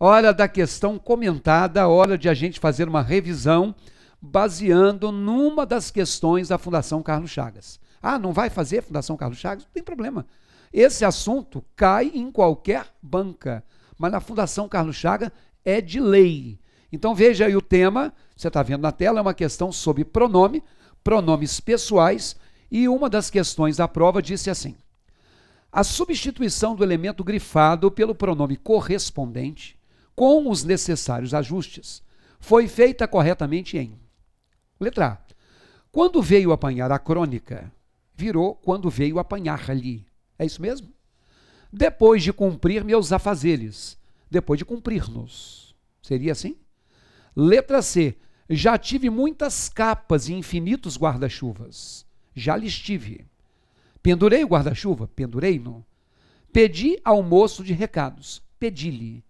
Hora da questão comentada, hora de a gente fazer uma revisão baseando numa das questões da Fundação Carlos Chagas. Ah, não vai fazer Fundação Carlos Chagas? Não tem problema. Esse assunto cai em qualquer banca, mas na Fundação Carlos Chagas é de lei. Então veja aí o tema, você está vendo na tela, é uma questão sobre pronome, pronomes pessoais, e uma das questões da prova disse assim: a substituição do elemento grifado pelo pronome correspondente com os necessários ajustes foi feita corretamente em letra A. Quando veio apanhar a crônica, virou quando veio apanhar-lhe. É isso mesmo? Depois de cumprir meus afazeres. Depois de cumprir-nos. Seria assim? Letra C. Já tive muitas capas e infinitos guarda-chuvas. Já lhes tive. Pendurei o guarda-chuva? Pendurei-no. Pedi ao moço de recados? Pedi-lhe.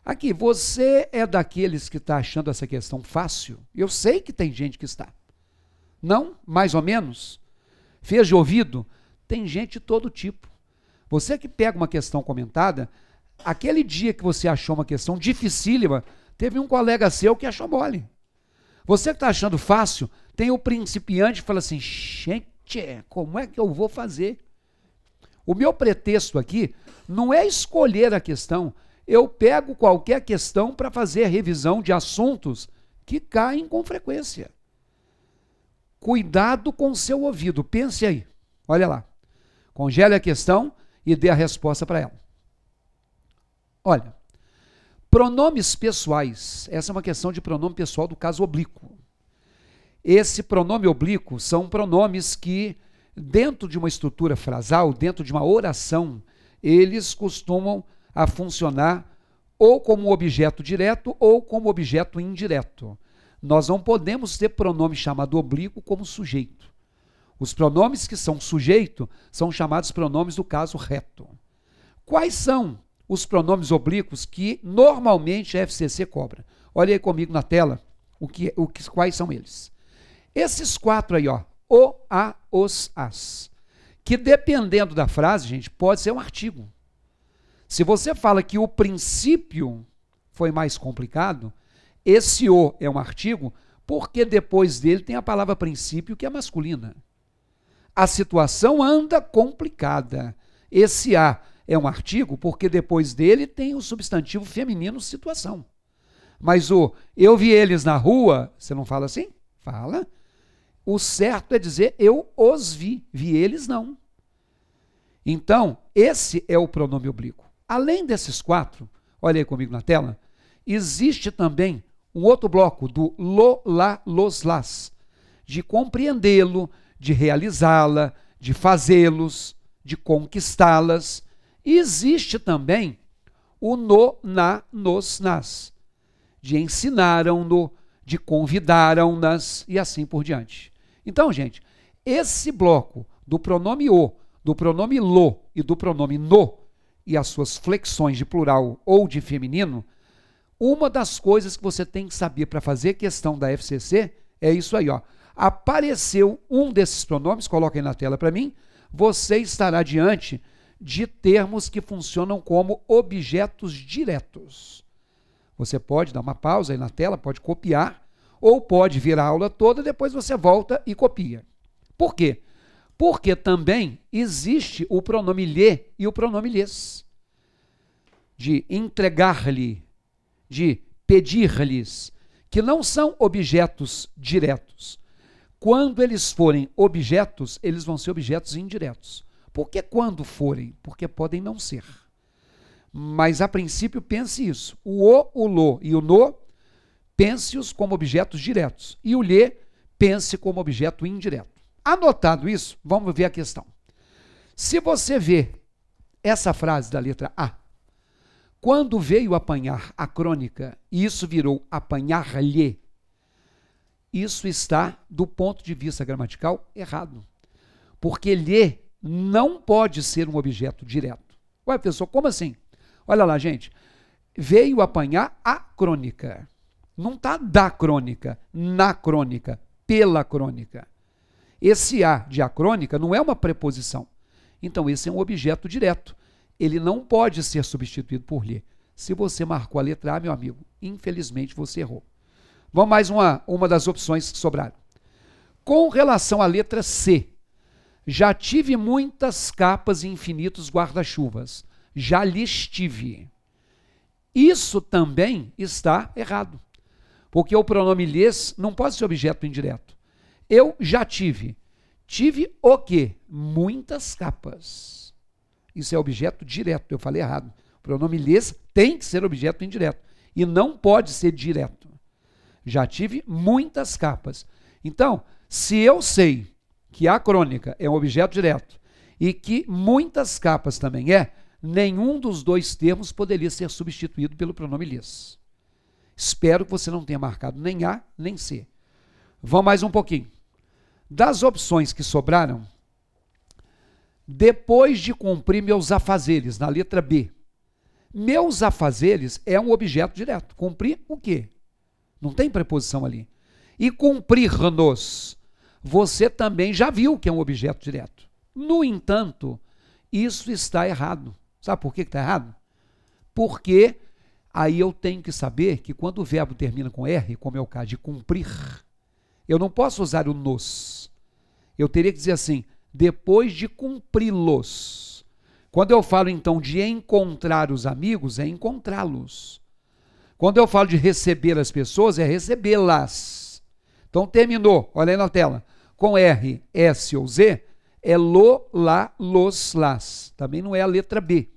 Aqui, você é daqueles que está achando essa questão fácil? Eu sei que tem gente que está. Não? Mais ou menos? Fez de ouvido? Tem gente de todo tipo. Você que pega uma questão comentada, aquele dia que você achou uma questão dificílima, teve um colega seu que achou mole. Você que está achando fácil, tem o principiante que fala assim, gente, como é que eu vou fazer? O meu pretexto aqui não é escolher a questão. Eu pego qualquer questão para fazer a revisão de assuntos que caem com frequência. Cuidado com o seu ouvido. Pense aí. Olha lá. Congele a questão e dê a resposta para ela. Olha. Pronomes pessoais. Essa é uma questão de pronome pessoal do caso oblíquo. Esse pronome oblíquo são pronomes que, dentro de uma estrutura frasal, dentro de uma oração, eles costumam a funcionar ou como objeto direto ou como objeto indireto. Nós não podemos ter pronome chamado oblíquo como sujeito. Os pronomes que são sujeito são chamados pronomes do caso reto. Quais são os pronomes oblíquos que normalmente a FCC cobra? Olha aí comigo na tela quais são eles. Esses quatro aí, ó, o, a, os, as, que dependendo da frase, gente, pode ser um artigo. Se você fala que o princípio foi mais complicado, esse o é um artigo, porque depois dele tem a palavra princípio, que é masculina. A situação anda complicada. Esse a é um artigo, porque depois dele tem o substantivo feminino situação. Mas o eu vi eles na rua, você não fala assim? Fala. O certo é dizer eu os vi eles não. Então, esse é o pronome oblíquo. Além desses quatro, olha aí comigo na tela, existe também um outro bloco do lo, lá, los, las, de compreendê-lo, de realizá-la, de fazê-los, de conquistá-las. E existe também o no, na, nos, nas, de ensinaram-no, de convidaram-nas e assim por diante. Então, gente, esse bloco do pronome o, do pronome lo e do pronome no, e as suas flexões de plural ou de feminino, uma das coisas que você tem que saber para fazer questão da FCC é isso aí, ó. Apareceu um desses pronomes, coloca aí na tela para mim, você estará diante de termos que funcionam como objetos diretos. Você pode dar uma pausa aí na tela, pode copiar, ou pode vir a aula toda, depois você volta e copia. Por quê? Porque também existe o pronome lhe e o pronome lhes. De entregar-lhe, de pedir-lhes, que não são objetos diretos. Quando eles forem objetos, eles vão ser objetos indiretos. Por que quando forem? Porque podem não ser. Mas, a princípio, pense isso. O lo e o no, pense-os como objetos diretos. E o lhe, pense como objeto indireto. Anotado isso, vamos ver a questão. Se você vê essa frase da letra A, quando veio apanhar a crônica, e isso virou apanhar-lhe, isso está, do ponto de vista gramatical, errado. Porque lhe não pode ser um objeto direto. Ué, pessoal, como assim? Olha lá, gente. Veio apanhar a crônica. Não está da crônica, na crônica, pela crônica. Esse a de acrônica não é uma preposição. Então, esse é um objeto direto. Ele não pode ser substituído por lhe. Se você marcou a letra A, meu amigo, infelizmente você errou. Vamos mais uma das opções que sobraram. Com relação à letra C, já tive muitas capas e infinitos guarda-chuvas. Já lhes tive. Isso também está errado. Porque o pronome lhes não pode ser objeto indireto. Eu já tive. Tive o quê? Muitas capas. Isso é objeto direto. Eu falei errado. O pronome lhes tem que ser objeto indireto. E não pode ser direto. Já tive muitas capas. Então, se eu sei que a crônica é um objeto direto e que muitas capas também nenhum dos dois termos poderia ser substituído pelo pronome lhes. Espero que você não tenha marcado nem A, nem C. Vamos mais um pouquinho. Das opções que sobraram, depois de cumprir meus afazeres, na letra B, meus afazeres é um objeto direto. Cumprir o quê? Não tem preposição ali. E cumprir-nos, você também já viu que é um objeto direto. No entanto, isso está errado. Sabe por que está errado? Porque aí eu tenho que saber que quando o verbo termina com R, como é o caso de cumprir, eu não posso usar o nos. Eu teria que dizer assim, depois de cumpri-los. Quando eu falo então de encontrar os amigos, é encontrá-los. Quando eu falo de receber as pessoas, é recebê-las. Então terminou, olha aí na tela, com R, S ou Z, é lo, lá, los, las. Também não é a letra B.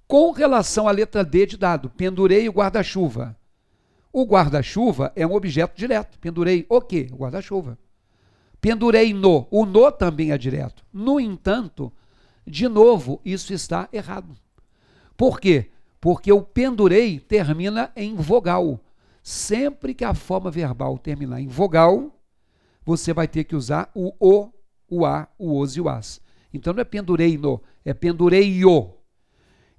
Com relação à letra D de dado, pendurei o guarda-chuva. O guarda-chuva é um objeto direto. Pendurei o quê? O guarda-chuva. Pendurei no. O no também é direto. No entanto, de novo, isso está errado. Por quê? Porque o pendurei termina em vogal. Sempre que a forma verbal terminar em vogal, você vai ter que usar o a, o os e o as. Então não é pendurei no, é pendurei o.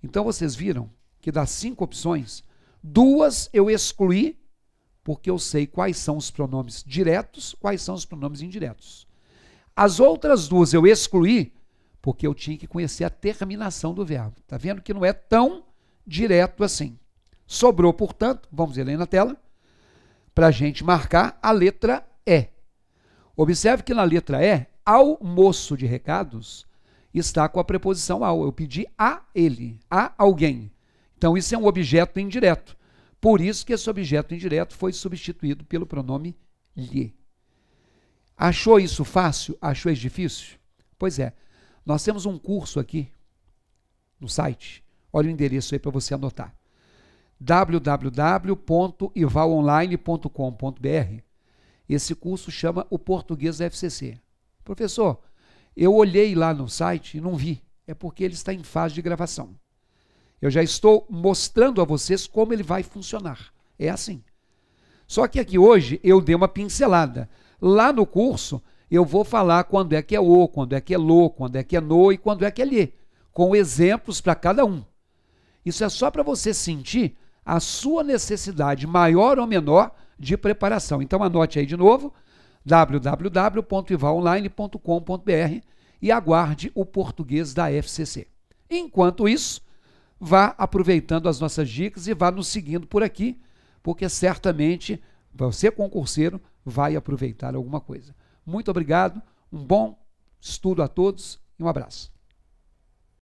Então vocês viram que das 5 opções, 2 eu excluí, porque eu sei quais são os pronomes diretos, quais são os pronomes indiretos. As outras 2 eu excluí, porque eu tinha que conhecer a terminação do verbo. Está vendo que não é tão direto assim. Sobrou, portanto, vamos ver aí na tela, para a gente marcar a letra E. Observe que na letra E, ao moço de recados, está com a preposição ao. Eu pedi a ele, a alguém. Então, isso é um objeto indireto. Por isso que esse objeto indireto foi substituído pelo pronome lhe. Achou isso fácil? Achou isso difícil? Pois é. Nós temos um curso aqui no site. Olha o endereço aí para você anotar. www.ivalonline.com.br. Esse curso chama o Português da FCC. Professor, eu olhei lá no site e não vi. É porque ele está em fase de gravação. Eu já estou mostrando a vocês como ele vai funcionar. É assim. Só que aqui hoje eu dei uma pincelada. Lá no curso eu vou falar quando é que é o, quando é que é lo, quando é que é no e quando é que é lhe. Com exemplos para cada um. Isso é só para você sentir a sua necessidade maior ou menor de preparação. Então anote aí de novo, www.ivalonline.com.br e aguarde o Português da FCC. Enquanto isso, vá aproveitando as nossas dicas e vá nos seguindo por aqui, porque certamente você, concurseiro, vai aproveitar alguma coisa. Muito obrigado, um bom estudo a todos e um abraço.